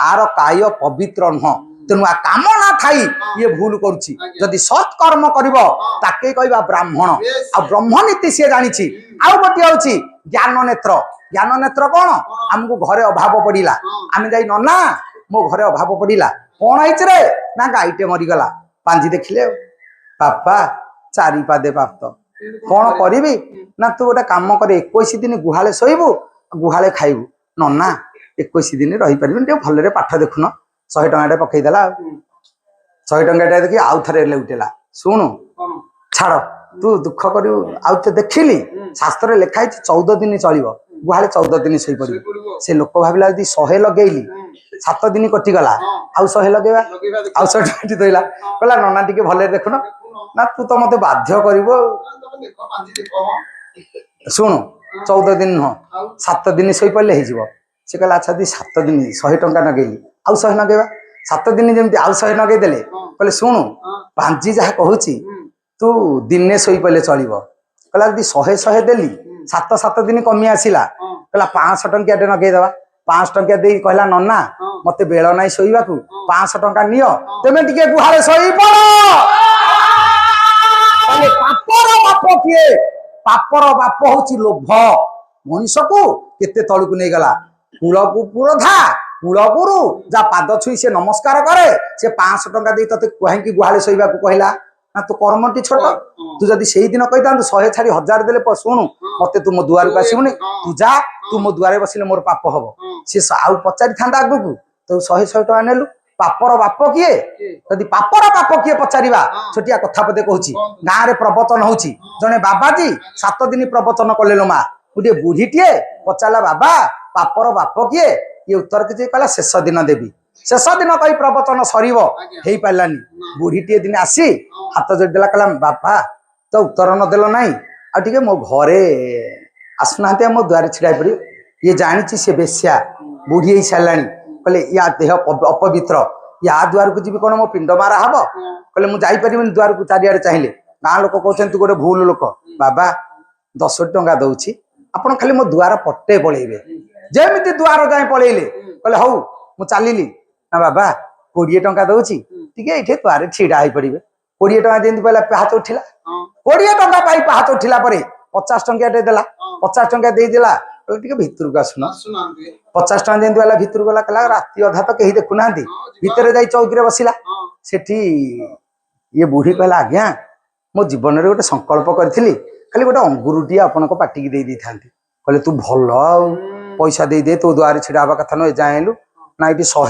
are काय पवित्र नुह तेणु आ काम ना थाई ये भूल करुच्ची जदि सत्कर्म करिवो ताके कहबा ब्राह्मण आ ब्रह्म नीति से जानिछि आ गोटे होछि ज्ञान नेत्र कौन आमको घरे अभाव पड़िला आम जाई नना मो घरे अभाव पड़िला कौन है रे ना गाईटे मरीगला पांजी देखिले बापा चारि पादे प्राप्त कौन करी ना तू गोटे कम कर 21 दिन गुहाले शोबू गुहाले खाइबू नना 21 दिन रही पार भलरे पाठ देखुन 100 टंका पकईदेला 100 टंका देखी आउ थे उठेला शुणु छाड़ तू दुख कर आउ देखिली शास्त्र लिखाई 14 दिन चलो गुहाले 14 दिन शई पड़ से लोक भाविला 100 लगेली 7 दिन कटिगला आउ 100 लगेगा आउ 100 टंका देला कहला नना टिके भले देखुन ना तू तो मत बाध्य कर शुणु 14 दिन नुह 7 दिन शई पड़े हो से कहला अच्छा दी 7 दिन 100 टंका नगेली आउ 100 नगेवा 7 दिन जमी आउ 100 नगे देले कहले शुणु पांची जहाँ कहूँ तू दिने शई पड़े चलो कहला दी 100 देली 7 दिन कमी आसला कहला 500 टंकिया नगेदेवा 500 टंकिया दे कहला नना मत बेल ना शोवा 500 टंका नियो तेमे टिके गुहाले शई पड़ पापर बाप किए पापर बाप हूँ लोभ मनीष को केते तलू नहीं गला कूल को पुरोधा कूल गुरु जा पाद छुई से नमस्कार करे से 500 टंका दे ते कहीं गुहाले शोवा कहला ना तू कर्मटी छोट तू जदि से दिन कही था 100 छाड़ी 1000 देले शुणु मत तू मो दुआर को आसबुनि तू जा तू मो दुआरे बसिले मोर पाप हम सी आउ पचारि था आगू तो 100 टंका नेलु पापर बाप किए जदि पापर बाप किए पचारिबा छोटिया कथा पदे कहूँ गाँव में प्रवचन होची जने बाबाजी 7 दिन प्रवचन कले लो माँ गोटे बुढ़ीटे पचारा बाबा पापर बाप किए ये उत्तर किसी कहला शेष दिन देवी शेष दिन कही प्रवचन सर हो पारानी बुढ़ीटे दिन आसी हाथ जोड़देला कहला बापा तो उत्तर नदेल ना आगे मो घरे आसुना मो द्वार छिड़ा पड़ ये जानी सी बेश्या बुढ़ी हो सारा कहले या देह अपवित्र या द्वार को जी कौन मो पिंड मारा हम कहले मुझे द्वार को चारिड़े चाहिए गाँ लोक कहते गोटे भूल लोक बाबा 10 टंका दौची आपड़ खाली मो द्वार पटे पलैबे जमी द्वार जाए पलैले कहले हौ मु चलिली ना बाबा 20 टंका दौची टे ये द्वारे छिड़ा हो पड़े 20 टंका जमी पहला पाहाच उठिला 20 टंका पाई पाहाच उठिला 50 टंका देला 50 टंका देदेला भितर को आसुना 50 टंका जमी वाला भितर गला कहला राति अधा तो कहीं देखुना भितर जा चौकी बसिला सेठी ये बुढ़ी कहला आज्ञा मो जीवन में गोटे संकल्प करी खाली गोटे अंगुरटी आपण पाटिकी दे था कहले तू भल पैसा दे दे तो द्वारे छिड़ा हवा कथा नु जाएलु ना ये 100